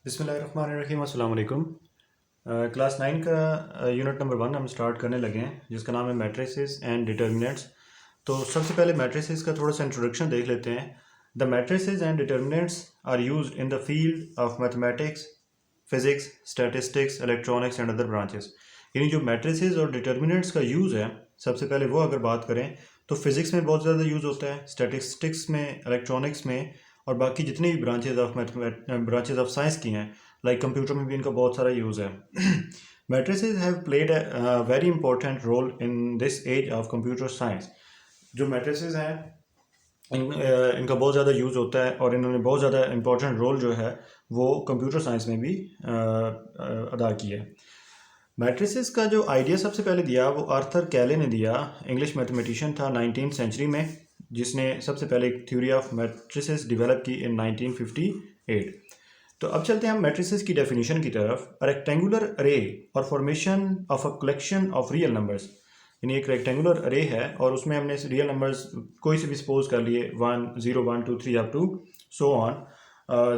बिस्मिल्लाहिर्रहमानिर्रहीम अस्सलाम वालेकुम। क्लास 9 का यूनिट नंबर 1 हम स्टार्ट करने लगे हैं जिसका नाम है मैट्रिसेस एंड डिटर्मिनेंट्स। तो सबसे पहले मैट्रिसेस का थोड़ा सा इंट्रोडक्शन देख लेते हैं। The matrices and determinants are used in the field of mathematics, physics, statistics, electronics and other branches. यानी जो मैट्रिसेस और डिटर्मिनेंट्स का यूज़ है, सबसे पहले वो अगर बात करें तो फिज़िक्स में बहुत ज़्यादा यूज़ होता है, स्टैटिस्टिक्स में, इलेक्ट्रॉनिक्स में, और बाकी जितनी भी ब्रांचेज ऑफ साइंस की हैं, लाइक कंप्यूटर में भी इनका बहुत सारा यूज़ है। Matrices have played a very important role in this age of computer science. जो मैट्रिसेस हैं इनका बहुत ज़्यादा यूज़ होता है और इन्होंने बहुत ज़्यादा इंपॉर्टेंट रोल जो है वो कंप्यूटर साइंस में भी अदा किया है। मैट्रिसेस का जो आइडिया सबसे पहले दिया वो आर्थर कैले ने दिया। इंग्लिश मैथमेटिशियन था 19th सेंचुरी में, जिसने सबसे पहले एक थ्योरी ऑफ मैट्रिसेस डेवलप की इन 1958। तो अब चलते हैं हम मैट्रिसेस की डेफिनेशन की तरफ। अ रेक्टेंगुलर अरे और formation of a collection of real numbers, यानी एक रेक्टेंगुलर अरे है और उसमें हमने रियल नंबर्स कोई से भी सपोज कर लिए 1 0 1 2 3 up to so on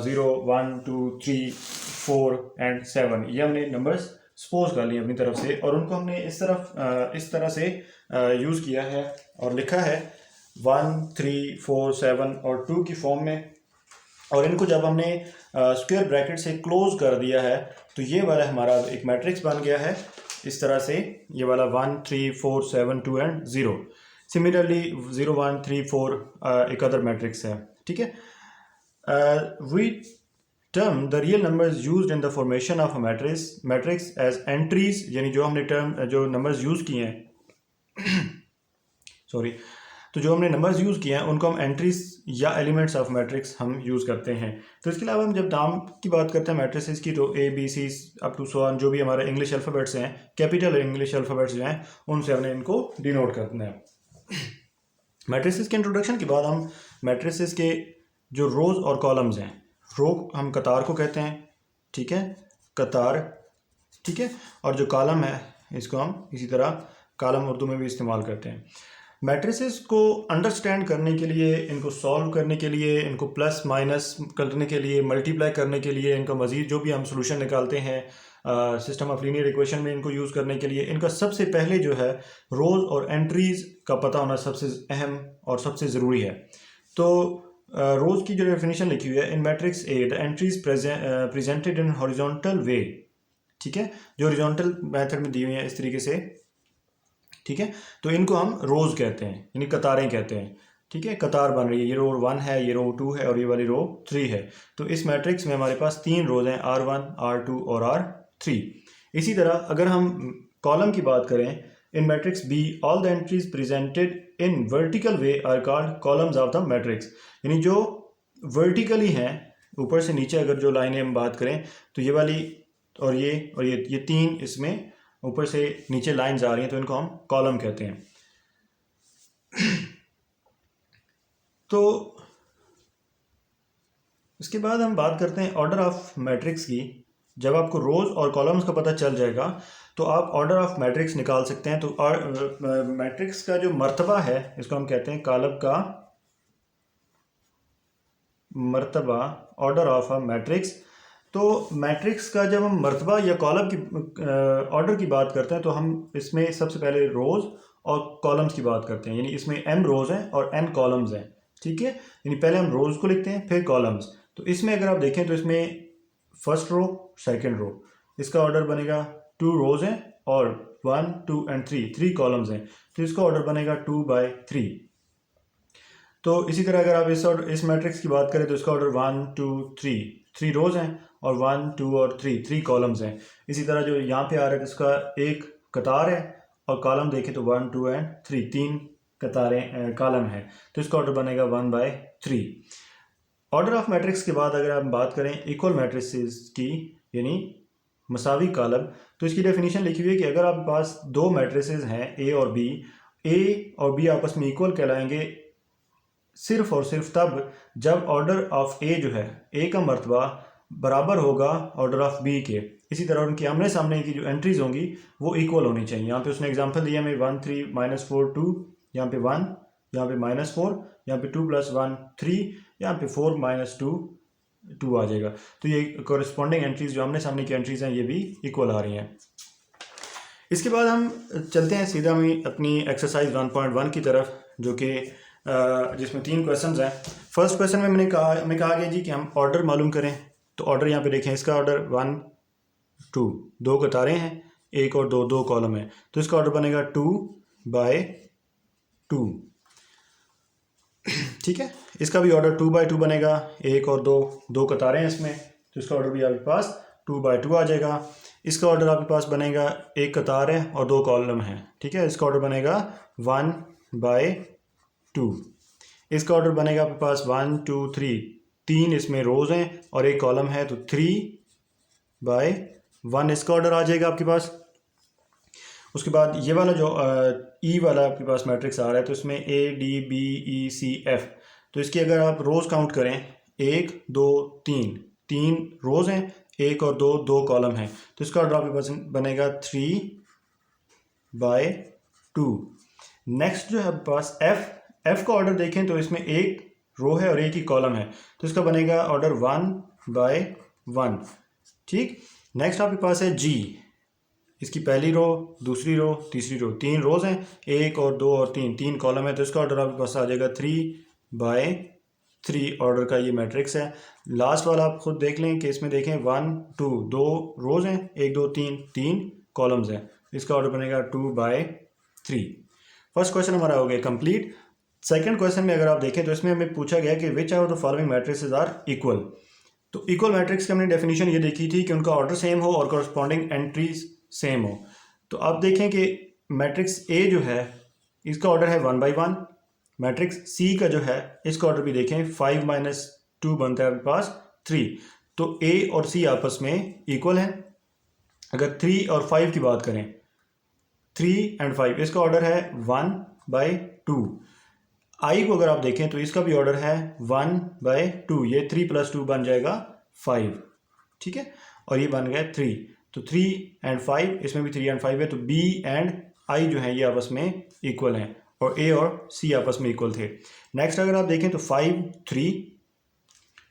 0 1 2 3 4 and 7, ये हमने नंबर्स सपोज कर लिए अपनी तरफ से और उनको हमने इस तरह से यूज़ किया है और लिखा है 1 3 4 7 और 2 की फॉर्म में। और इनको जब हमने स्क्वायर ब्रैकेट से क्लोज कर दिया है तो ये वाला हमारा एक मैट्रिक्स बन गया है इस तरह से। ये वाला 1 3 4 7 2 एंड 0। सिमिलरली 0 1 3 4 एक अदर मैट्रिक्स है, ठीक है। We term the real numbers used in the formation of a matrix as entries, यानी जो हमने जो नंबर्स यूज़ किए हैं सॉरी, तो जो हमने नंबर्स यूज़ किए हैं उनको हम एंट्रीज या एलिमेंट्स ऑफ मैट्रिक्स हम यूज़ करते हैं। तो इसके अलावा हम जब नाम की बात करते हैं मैट्रिसेस की तो A B C up to so on, जो भी हमारे इंग्लिश अल्फ़ाबेट्स हैं, कैपिटल इंग्लिश अल्फ़ाबेट्स जो हैं उनसे हमने इनको डिनोट करना है। मैट्रिसेस के इंट्रोडक्शन के बाद हम मैट्रिसेस के जो रोज़ और कॉलम्स हैं, रो हम कतार को कहते हैं, ठीक है, कतार, ठीक है, और जो कॉलम है इसको हम इसी तरह कॉलम उर्दू में भी इस्तेमाल करते हैं। मैट्रिसेस को अंडरस्टैंड करने के लिए, इनको सॉल्व करने के लिए, इनको प्लस माइनस करने के लिए, मल्टीप्लाई करने के लिए, इनका मज़ीद जो भी हम सोल्यूशन निकालते हैं सिस्टम ऑफ लीनियर इक्वेशन में, इनको यूज़ करने के लिए इनका सबसे पहले जो है रोज़ और एंट्रीज़ का पता होना सबसे अहम और सबसे ज़रूरी है। तो रोज़ की जो डेफिनेशन लिखी हुई है, in matrix a the entries presented in horizontal way, ठीक है, जो हॉरिजॉन्टल मेथड में दी हुई है इस तरीके से, ठीक है, तो इनको हम रोज़ कहते हैं, यानी कतारें कहते हैं, ठीक है। कतार बन रही है, ये रो 1 है, ये रो 2 है और ये वाली रो 3 है। तो इस मैट्रिक्स में हमारे पास 3 रोज़ हैं, R1 R2 और R3। इसी तरह अगर हम कॉलम की बात करें, in matrix b all the entries presented in vertical way are called columns of the matrix, यानी जो वर्टिकली हैं, ऊपर से नीचे अगर जो लाइनें हम बात करें तो ये वाली और ये 3 इसमें ऊपर से नीचे लाइंस आ रही हैं तो इनको हम कॉलम कहते हैं। तो इसके बाद हम बात करते हैं ऑर्डर ऑफ मैट्रिक्स की। जब आपको रोज़ और कॉलम्स का पता चल जाएगा तो आप ऑर्डर ऑफ मैट्रिक्स निकाल सकते हैं। तो मैट्रिक्स का जो मर्तबा है इसको हम कहते हैं कॉलम का मर्तबा, ऑर्डर ऑफ अ मैट्रिक्स। तो मैट्रिक्स का जब हम मर्तबा या कॉलम की ऑर्डर की बात करते हैं तो हम इसमें सबसे पहले रोज़ और कॉलम्स की बात करते हैं, यानी इसमें m रोज़ हैं और n कॉलम्स हैं, ठीक है। यानी पहले हम रोज़ को लिखते हैं फिर कॉलम्स। तो इसमें अगर आप देखें तो इसमें फर्स्ट रो सेकंड रो, इसका ऑर्डर बनेगा 2 रोज़ हैं और 1 2 एंड 3 कॉलम्स हैं, तो इसका ऑर्डर बनेगा 2/3। तो इसी तरह अगर आप इस मैट्रिक्स की बात करें तो इसका ऑर्डर 1 2 3 रोज़ हैं और 1 2 और 3 कॉलम्स हैं। इसी तरह जो यहाँ पे आ रहा है इसका एक कतार है और कॉलम देखें तो 1 2 एंड 3 कतारें कॉलम है, तो इसका ऑर्डर बनेगा 1/3। ऑर्डर ऑफ मैट्रिक्स के बाद अगर हम बात करें इक्वल मैट्रिसेस की, यानी मसावी कॉलम, तो इसकी डेफिनेशन लिखी हुई है कि अगर आपके पास 2 मैट्रिसेस हैं ए और बी आपस में इक्वल कहलाएंगे सिर्फ और सिर्फ तब जब ऑर्डर ऑफ ए जो है, ए का मर्तबा बराबर होगा ऑर्डर ऑफ बी के। इसी तरह उनके आमने सामने की जो एंट्रीज होंगी वो इक्वल होनी चाहिए। यहाँ पे उसने एग्जांपल दिया हमें 1 3 -4 2, यहाँ पे 1, यहाँ पे -4, यहाँ पे 2 + 1 3, यहाँ पे 4 - 2 2 आ जाएगा। तो ये कॉरस्पॉन्डिंग एंट्रीज जो हमने सामने की एंट्रीज हैं ये भी इक्वल आ रही हैं। इसके बाद हम चलते हैं सीधा हम अपनी एक्सरसाइज 1.1 की तरफ, जो कि जिसमें 3 क्वेश्चंस हैं। फर्स्ट क्वेश्चन में हमें कहा गया जी कि हम ऑर्डर मालूम करें। तो ऑर्डर यहाँ पे देखें, इसका ऑर्डर 1 2, 2 कतारें हैं, 1 और 2, 2 कॉलम है। तो इसका ऑर्डर बनेगा 2/2। ठीक है, इसका भी ऑर्डर 2/2 बनेगा, 1 और 2, 2 कतारें हैं इसमें, तो इसका ऑर्डर भी आपके पास 2/2 आ जाएगा। इसका ऑर्डर आपके पास बनेगा, 1 कतार है और 2 कॉलम है। ठीक है, इसका ऑर्डर बनेगा 1/2। इसका ऑर्डर बनेगा आपके पास 1 2 3, 3 इसमें रोज हैं और 1 कॉलम है, तो 3/1 इसका ऑर्डर आ जाएगा आपके पास। उसके बाद ये वाला जो ई वाला आपके पास मैट्रिक्स आ रहा है, तो इसमें ADBECF, तो इसकी अगर आप रोज़ काउंट करें, 1 2 3, 3 रोज़ हैं, 1 और 2, 2 कॉलम हैं, तो इसका ऑर्डर आपके पास बनेगा 3/2। नेक्स्ट जो है आपके पास एफ का ऑर्डर देखें तो इसमें 1 रो है और 1 ही कॉलम है, तो इसका बनेगा ऑर्डर 1/1। ठीक, नेक्स्ट आपके पास है जी, इसकी पहली रो, दूसरी रो, तीसरी रो, 3 रोज हैं, 1 और 2 और 3, 3 कॉलम है, तो इसका ऑर्डर आपके पास आ जाएगा 3/3 ऑर्डर का ये मैट्रिक्स है। लास्ट वाला आप खुद देख लें कि इसमें देखें 1 2, 2 रोज हैं, 1 2 3, 3 कॉलम्स हैं, इसका ऑर्डर बनेगा 2/3। फर्स्ट क्वेश्चन हमारा हो गया कंप्लीट। सेकंड क्वेश्चन में अगर आप देखें तो इसमें हमें पूछा गया कि which are the following matrices are equal. तो इक्वल मैट्रिक्स की हमने डेफिनेशन ये देखी थी कि उनका ऑर्डर सेम हो और कॉरस्पॉन्डिंग एंट्रीज सेम हो। तो आप देखें कि मैट्रिक्स ए जो है इसका ऑर्डर है 1/1। मैट्रिक्स सी का जो है इसका ऑर्डर भी देखें 5 - 2 बनता है आपके पास 3। तो ए और सी आपस में इक्वल है। अगर 3 और 5 की बात करें, 3 और 5, इसका ऑर्डर है 1/2। आई को अगर आप देखें तो इसका भी ऑर्डर है 1/2, ये 3 + 2 बन जाएगा 5। ठीक है, और ये बन गया 3, तो 3 और 5, इसमें भी 3 और 5 है, तो बी एंड आई जो है ये आपस में इक्वल हैं और ए और सी आपस में इक्वल थे। नेक्स्ट अगर आप देखें तो 5 3,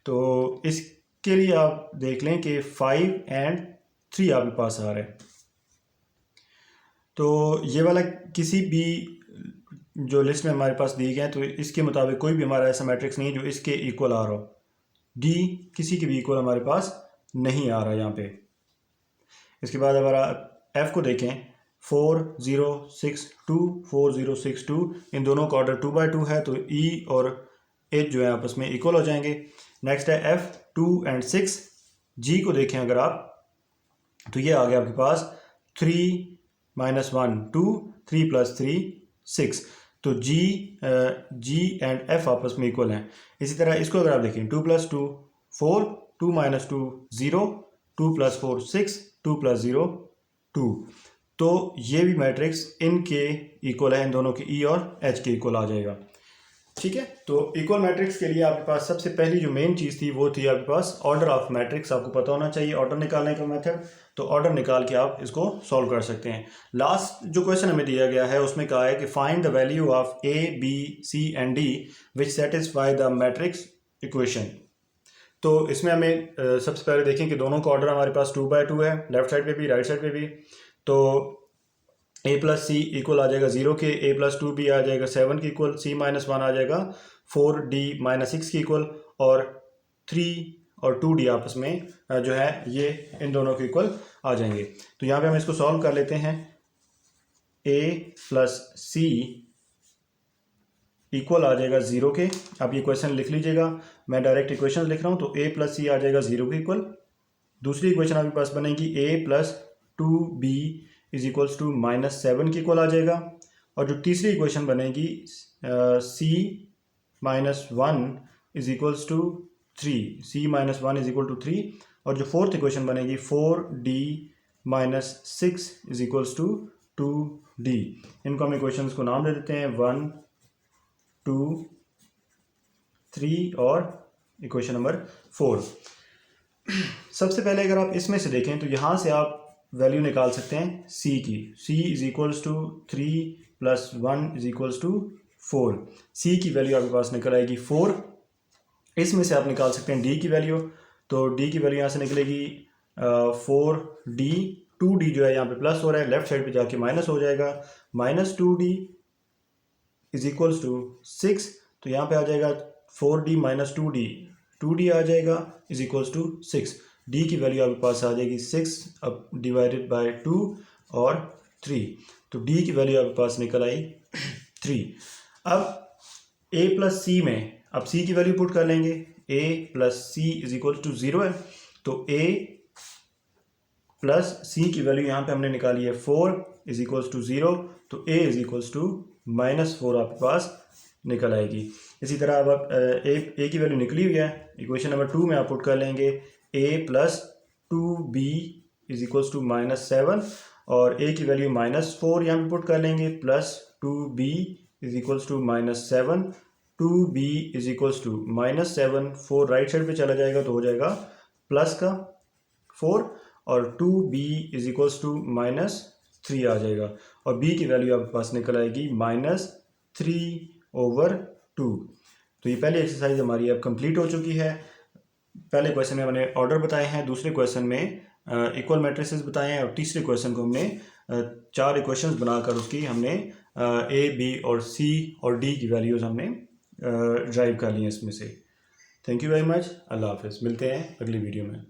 तो इसके लिए आप देख लें कि 5 और 3 आपके पास आ रहा है। तो ये वाला किसी भी जो लिस्ट में हमारे पास दिए गए हैं, तो इसके मुताबिक कोई भी हमारा ऐसा मैट्रिक्स नहीं जो इसके इक्वल आ रहा हो। डी किसी के भी इक्वल हमारे पास नहीं आ रहा यहाँ पे। इसके बाद अगर आप एफ को देखें, 4 0 6 2, 4 0 6 2, इन दोनों का ऑर्डर 2/2 है, तो ई और एच जो है आपस में इक्वल हो जाएंगे। नेक्स्ट है एफ 2 और 6। जी को देखें अगर आप, तो ये आ गया आपके पास 3 - 1 2, 3 + 3 6, तो जी एंड एफ आपस में इक्वल हैं। इसी तरह इसको अगर आप देखें, 2 + 2 4, 2 - 2 0, 2 + 4 6, 2 + 0 2, तो ये भी मैट्रिक्स इनके इक्वल है, इन दोनों के ई और एच के इक्वल आ जाएगा। ठीक है, तो इक्वल मैट्रिक्स के लिए आपके पास सबसे पहली जो मेन चीज़ थी वो थी आपके पास ऑर्डर ऑफ मैट्रिक्स। आपको पता होना चाहिए ऑर्डर निकालने का मेथड, तो ऑर्डर निकाल के आप इसको सॉल्व कर सकते हैं। लास्ट जो क्वेश्चन हमें दिया गया है उसमें कहा है कि find the value of A B C and D which satisfy the matrix equation. तो इसमें हमें सबसे पहले देखें कि दोनों का ऑर्डर हमारे पास 2/2 है, लेफ्ट साइड पे भी राइट साइड पे भी। तो a + c इक्वल आ जाएगा 0 के, a + 2 भी आ जाएगा 7 के इक्वल, c - 1 आ जाएगा 4d - 6 के इक्वल, और 3 और 2d आपस में जो है ये इन दोनों के इक्वल आ जाएंगे। तो यहाँ पे हम इसको सॉल्व कर लेते हैं। a + c इक्वल आ जाएगा 0 के। आप ये क्वेश्चन लिख लीजिएगा, मैं डायरेक्ट इक्वेशन लिख रहा हूँ। तो a + c आ जाएगा 0 के इक्वल। दूसरी इक्वेशन आपके पास बनेगी a + 2b = -7 के इक्वल आ जाएगा। और जो तीसरी इक्वेशन बनेगी c - 1 = 3, c - 1 = 3। और जो फोर्थ इक्वेशन बनेगी 4d - 6 = 2d। इनको हम इक्वेशंस को नाम दे देते हैं 1 2 3 और इक्वेशन नंबर 4। सबसे पहले अगर आप इसमें से देखें तो यहाँ से आप वैल्यू निकाल सकते हैं c की। c = 3 + 1 = 4। c की वैल्यू आपके पास निकल आएगी 4। इसमें से आप निकाल सकते हैं डी की वैल्यू। तो डी की वैल्यू यहाँ से निकलेगी 4d, 2d जो है यहाँ पे प्लस हो रहा है, लेफ्ट साइड पे जाके माइनस हो जाएगा, -2d इज इक्वल्स टू 6। तो यहाँ पे आ जाएगा 4d माइनस 2d, 2d आ जाएगा इज इक्वल्स टू 6। डी की वैल्यू आपके पास आ जाएगी 6 अब डिवाइडेड बाय 2 और 3। तो डी की वैल्यू आपके पास निकल आई 3। अब a प्लस सी में अब c की वैल्यू पुट कर लेंगे। a plus C is equal to 0 है, तो a प्लस सी की वैल्यू यहाँ पे हमने निकाली है 4 इज इक्वल्स टू 0, तो a इज इक्वल्स टू -4 आपके पास निकल आएगी। इसी तरह अब a की वैल्यू निकली हुई है, इक्वेशन नंबर 2 में आप पुट कर लेंगे a plus 2b is equals to -7, और a की वैल्यू -4 यहाँ पे पुट कर लेंगे, plus 2b is equals to -7, 2b is equals to -7, 4 right side पे चला जाएगा तो हो जाएगा प्लस का 4, और 2b इज इक्वल्स टू -3 आ जाएगा, और b की वैल्यू आपके पास निकल आएगी -3/2। तो ये पहली एक्सरसाइज हमारी अब कंप्लीट हो चुकी है। पहले क्वेश्चन में हमने ऑर्डर बताए हैं, दूसरे क्वेश्चन में इक्वल मैट्रिसेस बताए हैं, और तीसरे क्वेश्चन को हमने 4 इक्वेशंस बनाकर उसकी हमने ए बी और सी और डी की वैल्यूज़ हमने ड्राइव कर ली हैं इसमें से। Thank you very much. अल्लाह हाफिज़। मिलते हैं अगली वीडियो में।